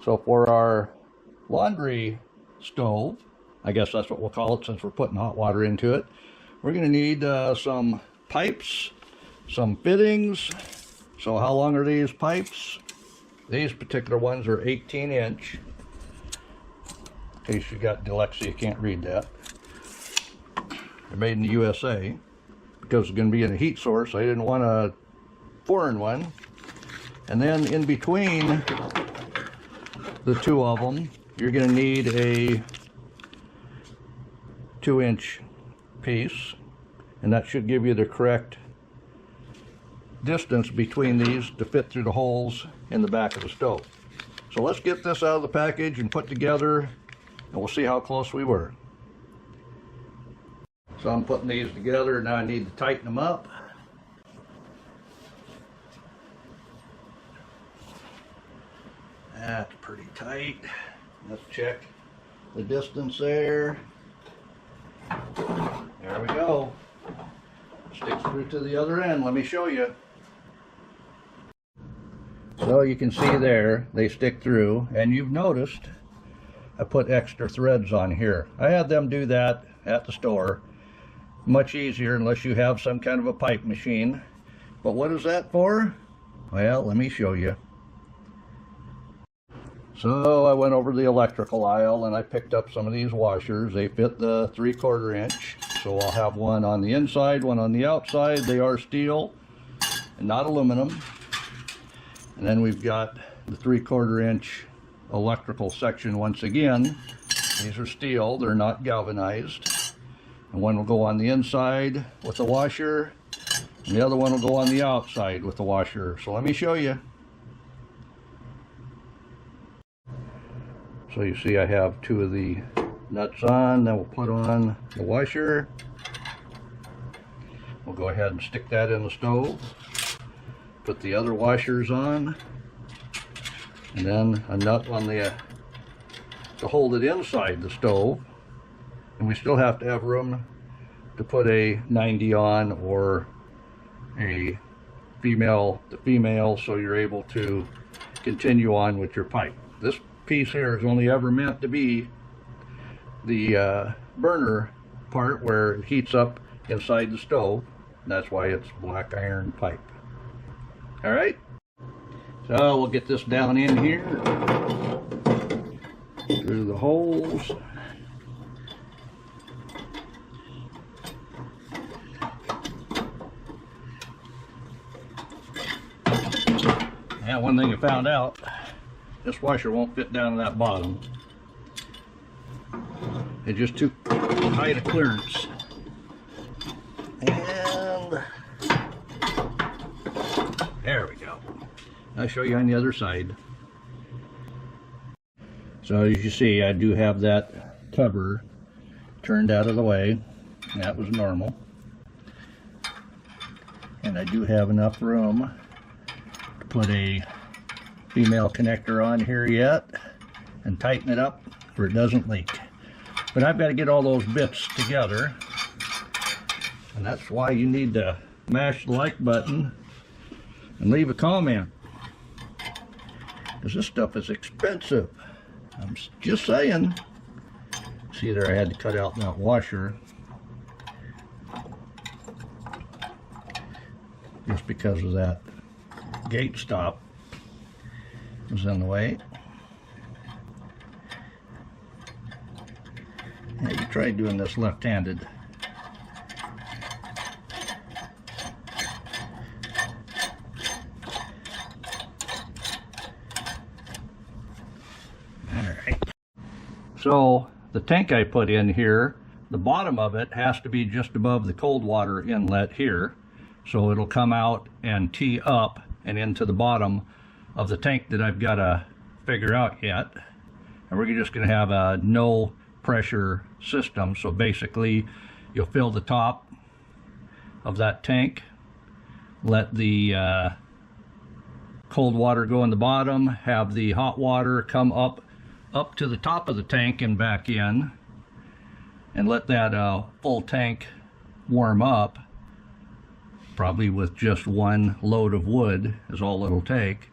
So for our laundry stove, I guess that's what we'll call it since we're putting hot water into it, we're going to need some pipes, some fittings. So how long are these pipes? These particular ones are 18-inch. In case you got dyslexia, you can't read that. They're made in the USA. Because it's going to be in a heat source, I didn't want a foreign one. And then in between the two of them, you're going to need a 2-inch piece, and that should give you the correct distance between these to fit through the holes in the back of the stove. So let's get this out of the package and put together, and we'll see how close we were. So I'm putting these together. Now I need to tighten them up. That's pretty tight. Let's check the distance there. There we go. Sticks through to the other end. Let me show you. So you can see there, they stick through, and you've noticed I put extra threads on here. I had them do that at the store. Much easier unless you have some kind of a pipe machine. But what is that for? Well, let me show you. So I went over to the electrical aisle and I picked up some of these washers. They fit the 3/4 inch. So I'll have one on the inside, one on the outside. They are steel and not aluminum. And then we've got the 3/4 inch electrical section once again. These are steel, they're not galvanized. And one will go on the inside with the washer, and the other one will go on the outside with the washer. So let me show you. So you see I have two of the nuts on. Then we'll put on the washer. We'll go ahead and stick that in the stove. Put the other washers on. And then a nut on the to hold it inside the stove. And we still have to have room to put a 90 on or a female to female, so you're able to continue on with your pipe. This piece here is only ever meant to be the burner part where it heats up inside the stove. That's why it's black iron pipe. All right, so we'll get this down in here through the holes. Yeah, one thing I found out, this washer won't fit down to that bottom. It's just too tight a clearance. And there we go. I'll show you on the other side. So as you see, I do have that cover turned out of the way. That was normal. And I do have enough room to put a female connector on here yet and tighten it up where it doesn't leak. But I've got to get all those bits together, and that's why you need to mash the like button and leave a comment, because this stuff is expensive. I'm just saying. See there, I had to cut out that washer just because of that gate stop was in the way. Yeah, you try doing this left-handed. Alright. So the tank I put in here, the bottom of it has to be just above the cold water inlet here. So it'll come out and tee up and into the bottom of the tank that I've got to figure out yet. And we're just going to have a no pressure system. So basically you'll fill the top of that tank, let the cold water go in the bottom, have the hot water come up to the top of the tank and back in, and let that full tank warm up, probably with just one load of wood is all it'll take.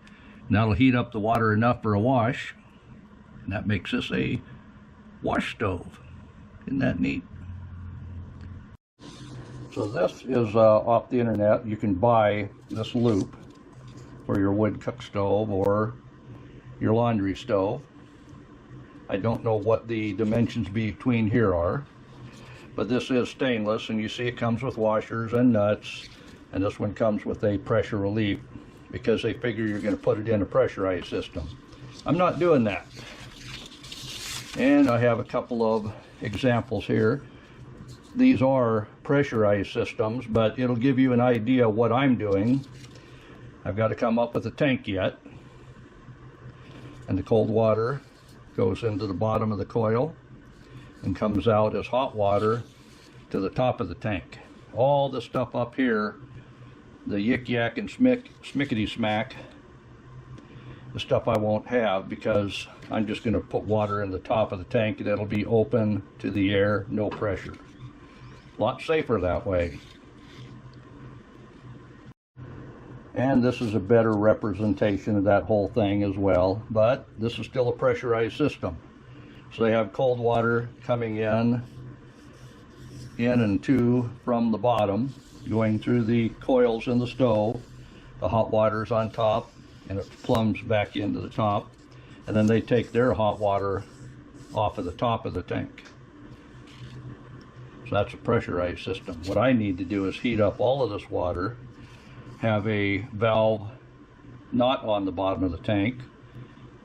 And that'll heat up the water enough for a wash. And that makes this a wash stove. Isn't that neat? So this is off the internet. You can buy this loop for your wood cook stove or your laundry stove. I don't know what the dimensions between here are, but this is stainless, and you see it comes with washers and nuts, and this one comes with a pressure relief because they figure you're going to put it in a pressurized system. I'm not doing that. And I have a couple of examples here. These are pressurized systems, but it'll give you an idea of what I'm doing. I've got to come up with a tank yet, and the cold water goes into the bottom of the coil and comes out as hot water to the top of the tank. All the stuff up here, the yik yak and smickety smack, the stuff I won't have because I'm just going to put water in the top of the tank and it'll be open to the air, no pressure. A lot safer that way. And this is a better representation of that whole thing as well, but this is still a pressurized system. So they have cold water coming in and to from the bottom, going through the coils in the stove. The hot water's on top and it plumbs back into the top, and then they take their hot water off of the top of the tank. So that's a pressurized system. What I need to do is heat up all of this water, have a valve not on the bottom of the tank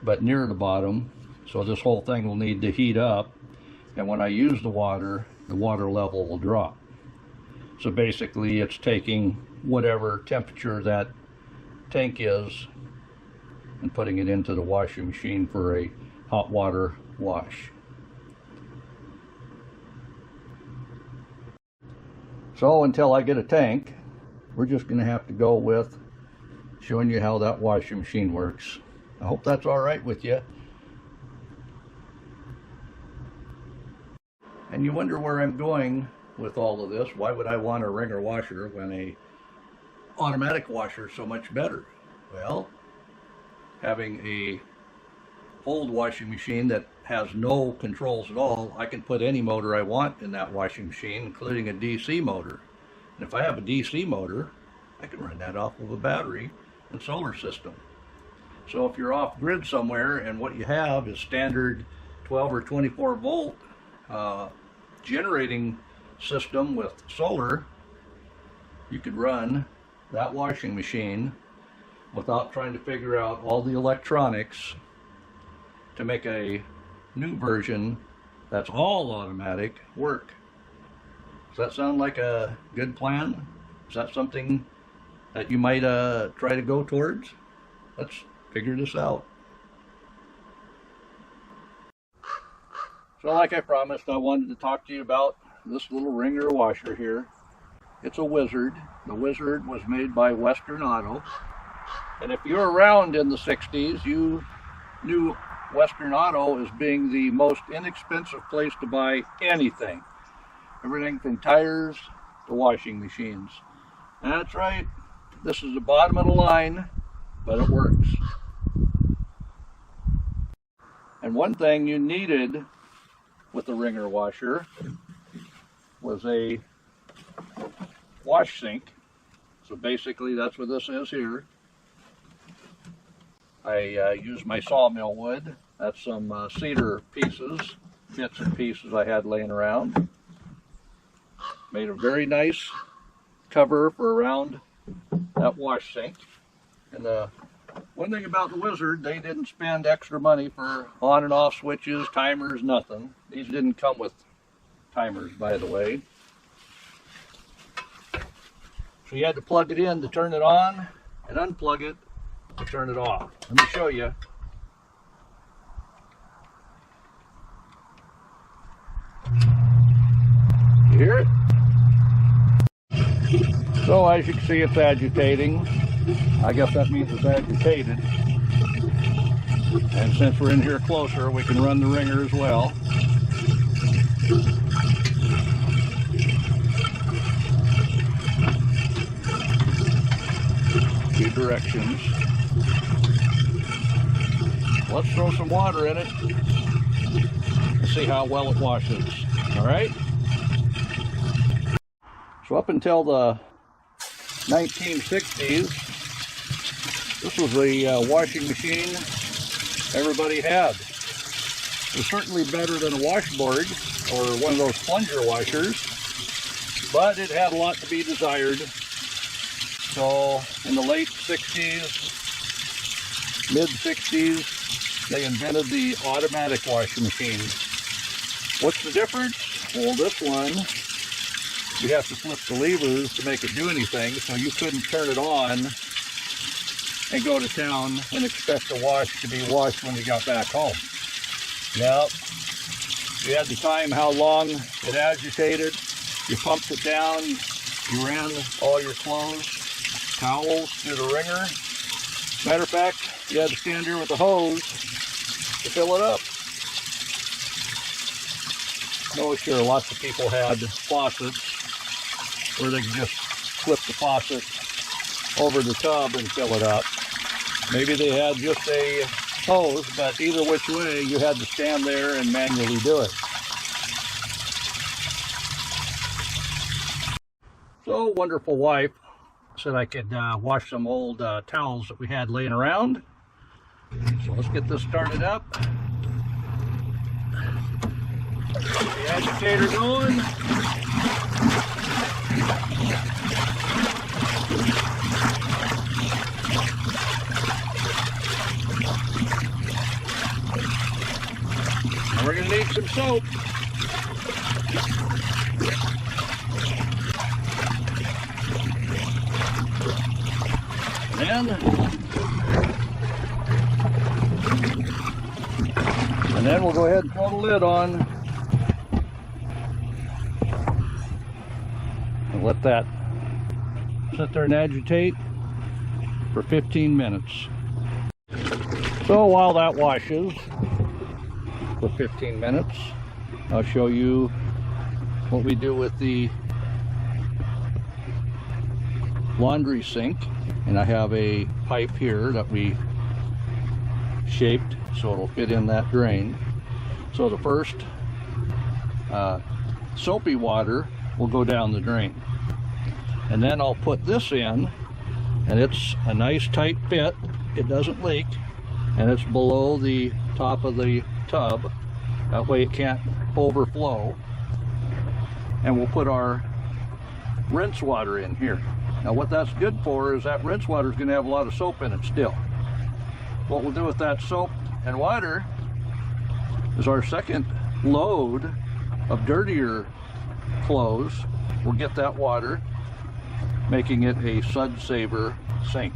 but near the bottom, so this whole thing will need to heat up, and when I use the water level will drop. So basically it's taking whatever temperature that tank is and putting it into the washing machine for a hot water wash. So until I get a tank, we're just going to have to go with showing you how that washing machine works. I hope that's all right with you. And you wonder where I'm going with all of this. Why would I want a Wringer washer when a automatic washer is so much better? Well, having a old washing machine that has no controls at all, I can put any motor I want in that washing machine, including a DC motor. And if I have a DC motor, I can run that off of a battery and solar system. So if you're off grid somewhere and what you have is standard 12 or 24 volt generating system with solar, you could run that washing machine without trying to figure out all the electronics to make a new version that's all automatic work. Does that sound like a good plan? Is that something that you might try to go towards? Let's figure this out. So like I promised, I wanted to talk to you about this little Wringer washer here. It's a Wizard. The Wizard was made by Western Auto. And if you're around in the 60s, you knew Western Auto as being the most inexpensive place to buy anything. Everything from tires to washing machines. That's right. This is the bottom of the line, but it works. And one thing you needed with the Wringer washer was a wash sink. So basically that's what this is here. I use my sawmill wood. That's some cedar pieces, bits and pieces I had laying around. Made a very nice cover for around that wash sink. And the one thing about the Wizard, they didn't spend extra money for on and off switches, timers, nothing. These didn't come with timers, by the way. So you had to plug it in to turn it on and unplug it to turn it off. Let me show you. You hear it? So as you can see, it's agitating. I guess that means it's agitated. And since we're in here closer, we can run the Wringer as well. Two directions. let's throw some water in it and see how well it washes. All right? So up until the 1960s, this was the washing machine everybody had. It was certainly better than a washboard or one of those plunger washers, but it had a lot to be desired. So in the late 60s, mid 60s, they invented the automatic washing machine. What's the difference? Well, this one, you have to flip the levers to make it do anything, so you couldn't turn it on and go to town and expect the wash to be washed when you got back home. Now, you had to time how long it agitated, you pumped it down, you ran all your clothes, towels through the wringer. Matter of fact, you had to stand here with the hose to fill it up. No, sure, lots of people had faucets where they could just flip the faucet over the tub and fill it up. Maybe they had just a hose, but either which way, you had to stand there and manually do it. So, wonderful wife said I could wash some old towels that we had laying around. So let's get this started up. The agitator going. And we're going to need some soap. And then we'll go ahead and throw the lid on and let that sit there and agitate for 15 minutes. So while that washes for 15 minutes, I'll show you what we do with the laundry sink. And I have a pipe here that we shaped so it'll fit in that drain. So the first soapy water will go down the drain. And then I'll put this in, and it's a nice tight fit. It doesn't leak, and it's below the top of the tub. That way it can't overflow. And we'll put our rinse water in here. Now what that's good for is that rinse water is going to have a lot of soap in it still. What we'll do with that soap and water is our second load of dirtier clothes. We'll get that water, making it a Sud Saver sink.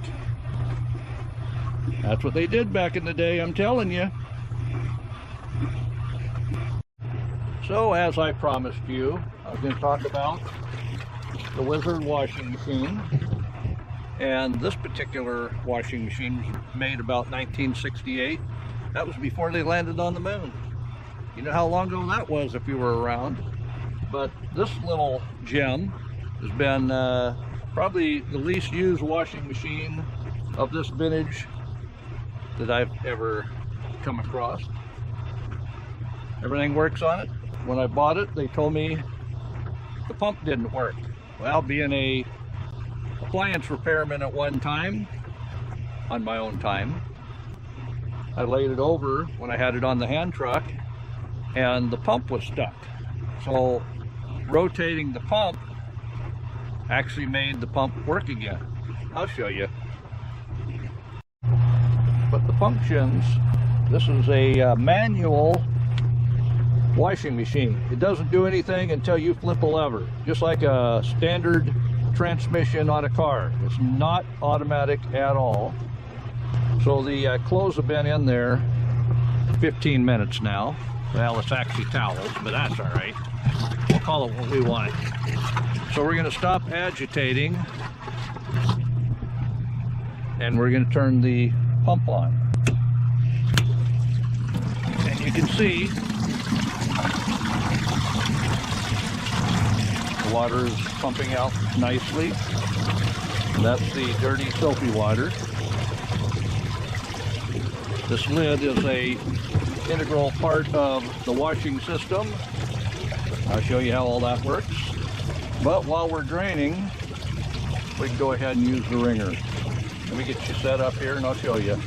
That's what they did back in the day, I'm telling you. So as I promised you, I was going to talk about the Wizard washing machine. And this particular washing machine was made about 1968. That was before they landed on the moon. You know how long ago that was if you were around. But this little gem has been probably the least used washing machine of this vintage that I've ever come across. Everything works on it. When I bought it, they told me the pump didn't work. Well, being a appliance repairman at one time, on my own time, I laid it over when I had it on the hand truck, and the pump was stuck. So rotating the pump actually made the pump work again. I'll show you. But the functions, this is a manual washing machine. It doesn't do anything until you flip a lever, just like a standard transmission on a car. It's not automatic at all. So the clothes have been in there 15 minutes now. Well, it's actually towels, but that's all right. We'll call it what we want. So we're going to stop agitating, and we're going to turn the pump on. And you can see the water is pumping out nicely. That's the dirty, soapy water. This lid is a integral part of the washing system. I'll show you how all that works. But while we're draining, we can go ahead and use the wringer. Let me get you set up here and I'll show you.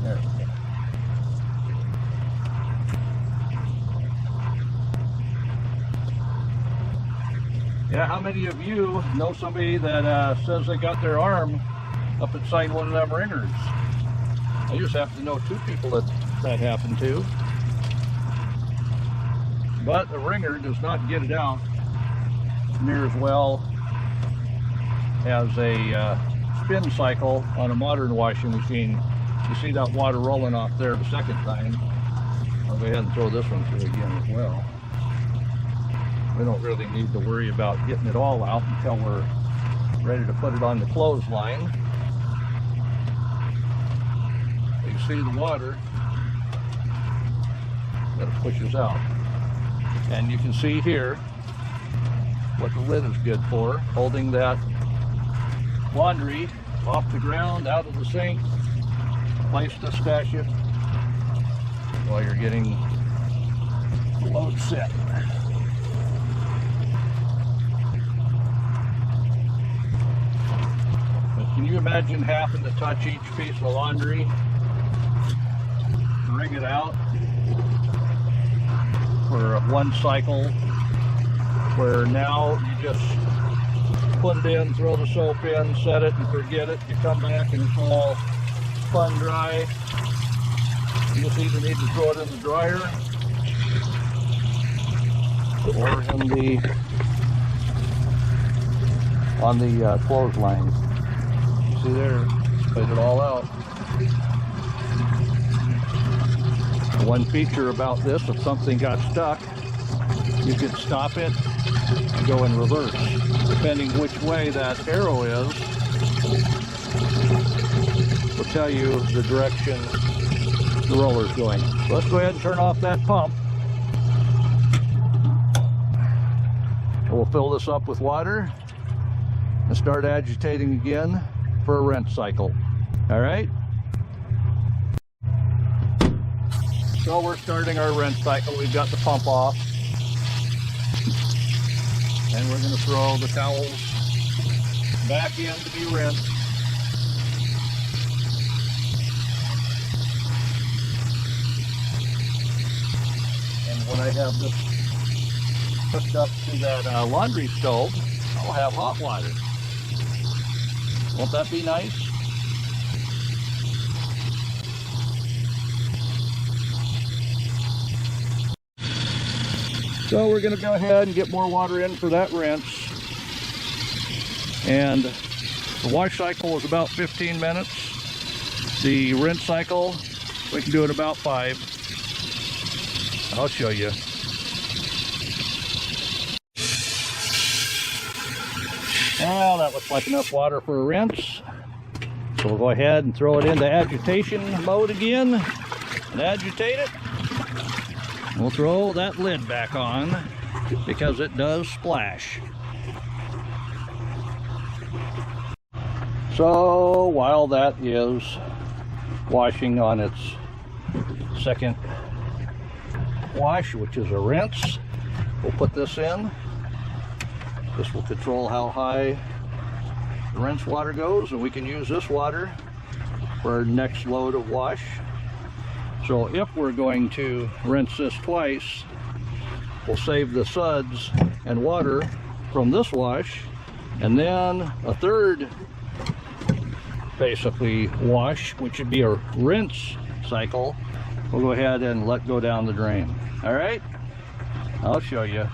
There we go. Yeah, how many of you know somebody that says they got their arm up inside one of them wringers? I just happen to know 2 people that happened to. But the wringer does not get it out near as well as a spin cycle on a modern washing machine. You see that water rolling off there the second time. I'll go ahead and throw this one through again as well. We don't really need to worry about getting it all out until we're ready to put it on the clothesline. You see the water that it pushes out. And you can see here what the lid is good for, holding that laundry off the ground, out of the sink, place to stash it while you're getting the load set. Can you imagine having to touch each piece of laundry, wring it out for one cycle, where now you just put it in, throw the soap in, set it and forget it. You come back and it's all spun dry. You just either need to throw it in the dryer or on the clothesline. See there, put it all out. One feature about this, if something got stuck, you could stop it and go in reverse. Depending which way that arrow is, will tell you the direction the roller is going. So let's go ahead and turn off that pump. We'll fill this up with water and start agitating again for a rinse cycle. All right? So we're starting our rinse cycle. We've got the pump off. And we're going to throw the towels back in to be rinsed. And when I have this hooked up to that laundry stove, I'll have hot water. Won't that be nice? So we're going to go ahead and get more water in for that rinse. And the wash cycle is about 15 minutes. The rinse cycle, we can do it about 5. I'll show you. Well, that looks like enough water for a rinse. So we'll go ahead and throw it into agitation mode again and agitate it. We'll throw that lid back on because it does splash. So while that is washing on its second wash, which is a rinse, we'll put this in. This will control how high the rinse water goes, and we can use this water for our next load of wash. So if we're going to rinse this twice, we'll save the suds and water from this wash, and then a third basically wash, which would be a rinse cycle, we'll go ahead and let go down the drain. All right, I'll show you.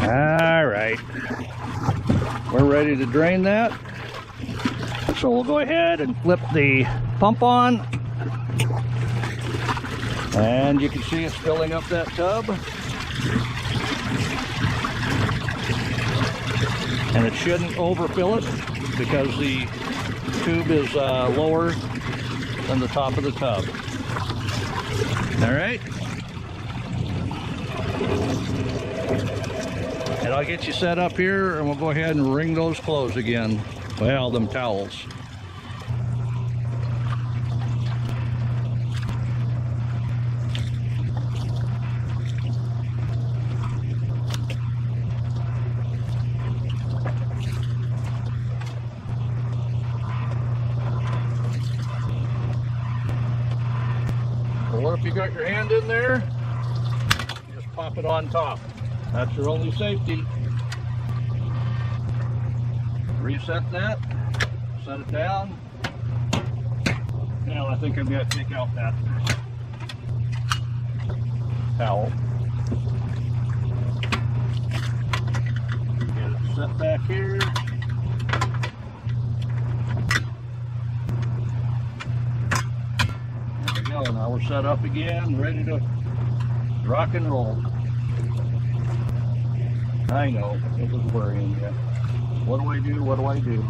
All right, we're ready to drain that. So we'll go ahead and flip the pump on. And you can see it's filling up that tub. And it shouldn't overfill it because the tube is lower than the top of the tub. All right. And I'll get you set up here and we'll go ahead and wring those clothes again. Well, them towels. Or if you got your hand in there, just pop it on top. That's your only safety. Reset that, set it down. Now I think I'm going to take out that towel. Get it set back here. Now we're set up again, ready to rock and roll. I know, it was worrying you. What do I do? What do I do?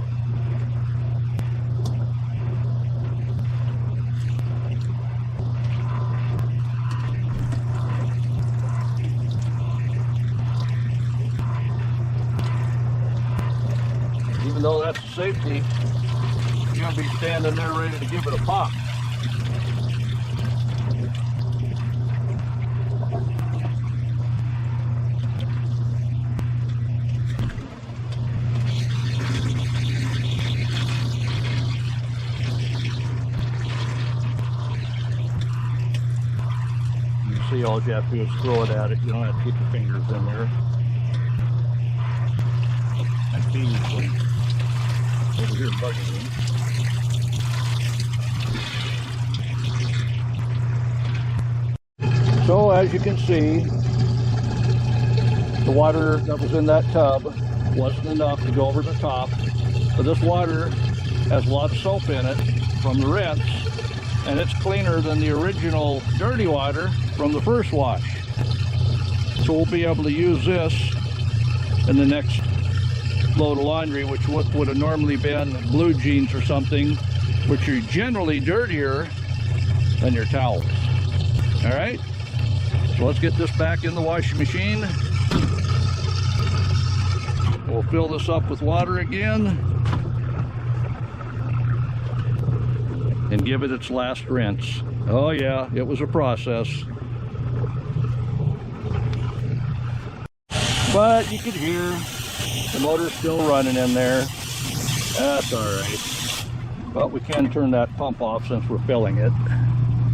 Even though that's safety, you're going to be standing there ready to give it a pop. See, all you have to do is throw it at it. You don't have to get your fingers in there. That bee's over here bugging me. So as you can see, the water that was in that tub wasn't enough to go over the top. But this water has a lot of soap in it from the rinse, and it's cleaner than the original dirty water from the first wash. So we'll be able to use this in the next load of laundry, which would have normally been blue jeans or something, which are generally dirtier than your towels. All right, so let's get this back in the washing machine. We'll fill this up with water again and give it its last rinse. Oh yeah, it was a process. But you could hear the motor still running in there. That's all right. But we can turn that pump off since we're filling it.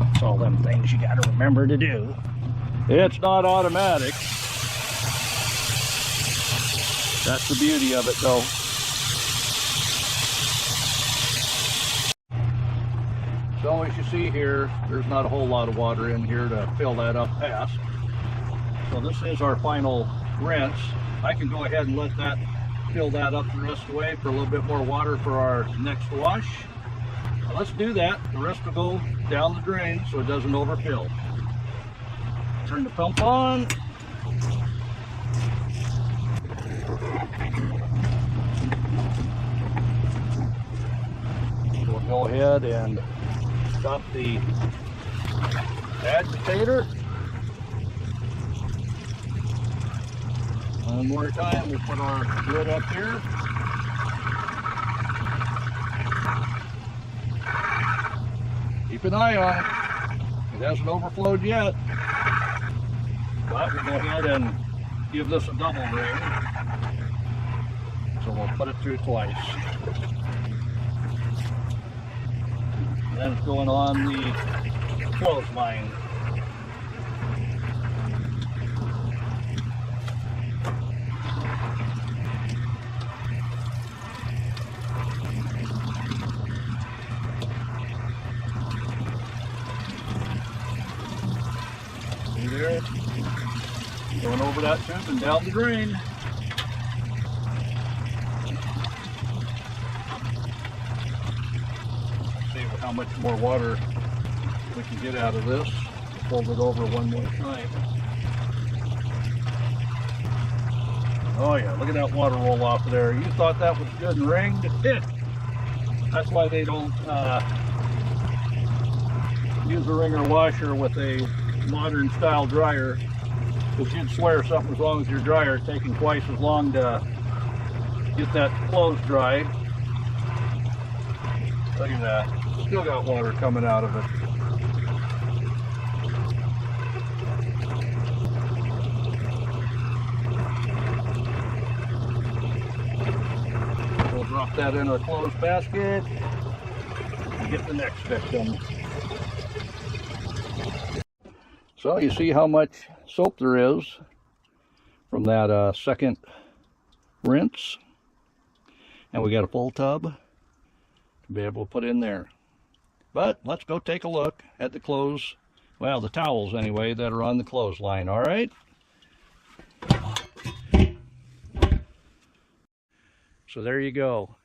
That's all them things you got to remember to do. It's not automatic. That's the beauty of it though. So as you see here, there's not a whole lot of water in here to fill that up past. So this is our final rinse. I can go ahead and let that fill that up the rest of the way for a little bit more water for our next wash. Now let's do that. The rest will go down the drain so it doesn't overfill. Turn the pump on. We'll go ahead and stop the agitator. One more time, we'll put our lid up here. Keep an eye on it. It hasn't overflowed yet. But we'll go ahead and give this a double ring. So we'll put it through twice. And then it's going on the clothesline. See there? Going over that tube and down the drain. How much more water we can get out of this. Fold it over one more time. Oh yeah, look at that water roll off of there. You thought that was good and ringed? It did. That's why they don't use a wringer washer with a modern style dryer. Because you'd swear something's wrong with your dryer, taking twice as long to get that clothes dry. Look at that. Still got water coming out of it. We'll drop that in our clothes basket and get the next victim. So you see how much soap there is from that second rinse, and we got a full tub to be able to put in there. But let's go take a look at the clothes, well, the towels anyway, that are on the clothesline. All right, so there you go.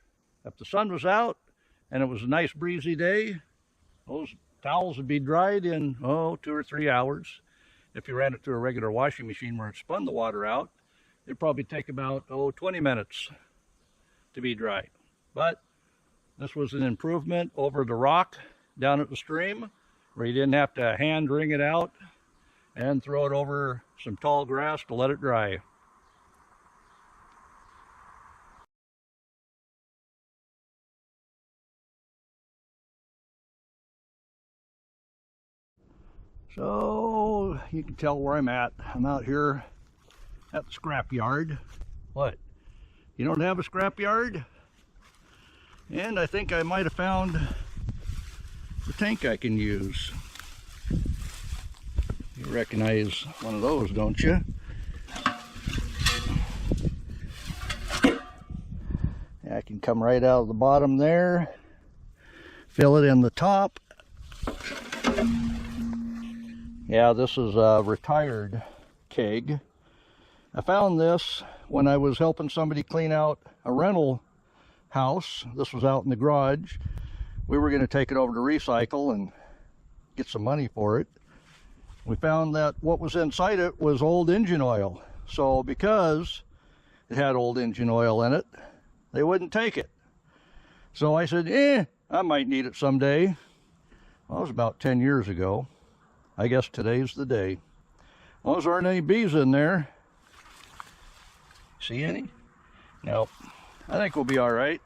If the sun was out and it was a nice breezy day, those towels would be dried in 2 or 3 hours. If you ran it through a regular washing machine where it spun the water out, it'd probably take about 20 minutes to be dried. But this was an improvement over the rock down at the stream, where you didn't have to hand wring it out and throw it over some tall grass to let it dry. So you can tell where I'm at. I'm out here at the scrap yard. What? You don't have a scrap yard? And I think I might have found the tank I can use. You recognize one of those, don't you? I can come right out of the bottom there, fill it in the top. Yeah, this is a retired keg. I found this when I was helping somebody clean out a rental house. This was out in the garage. We were going to take it over to recycle and get some money for it. We found that what was inside it was old engine oil. So because it had old engine oil in it, they wouldn't take it. So I said, I might need it someday. Well, it was about 10 years ago. I guess today's the day. Well, those aren't any bees in there. See any? Nope. I think we'll be all right.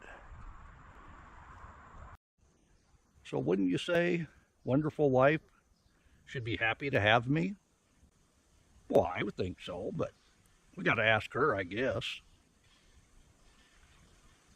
So wouldn't you say wonderful wife should be happy to have me? Well, I would think so, but we got to ask her, I guess.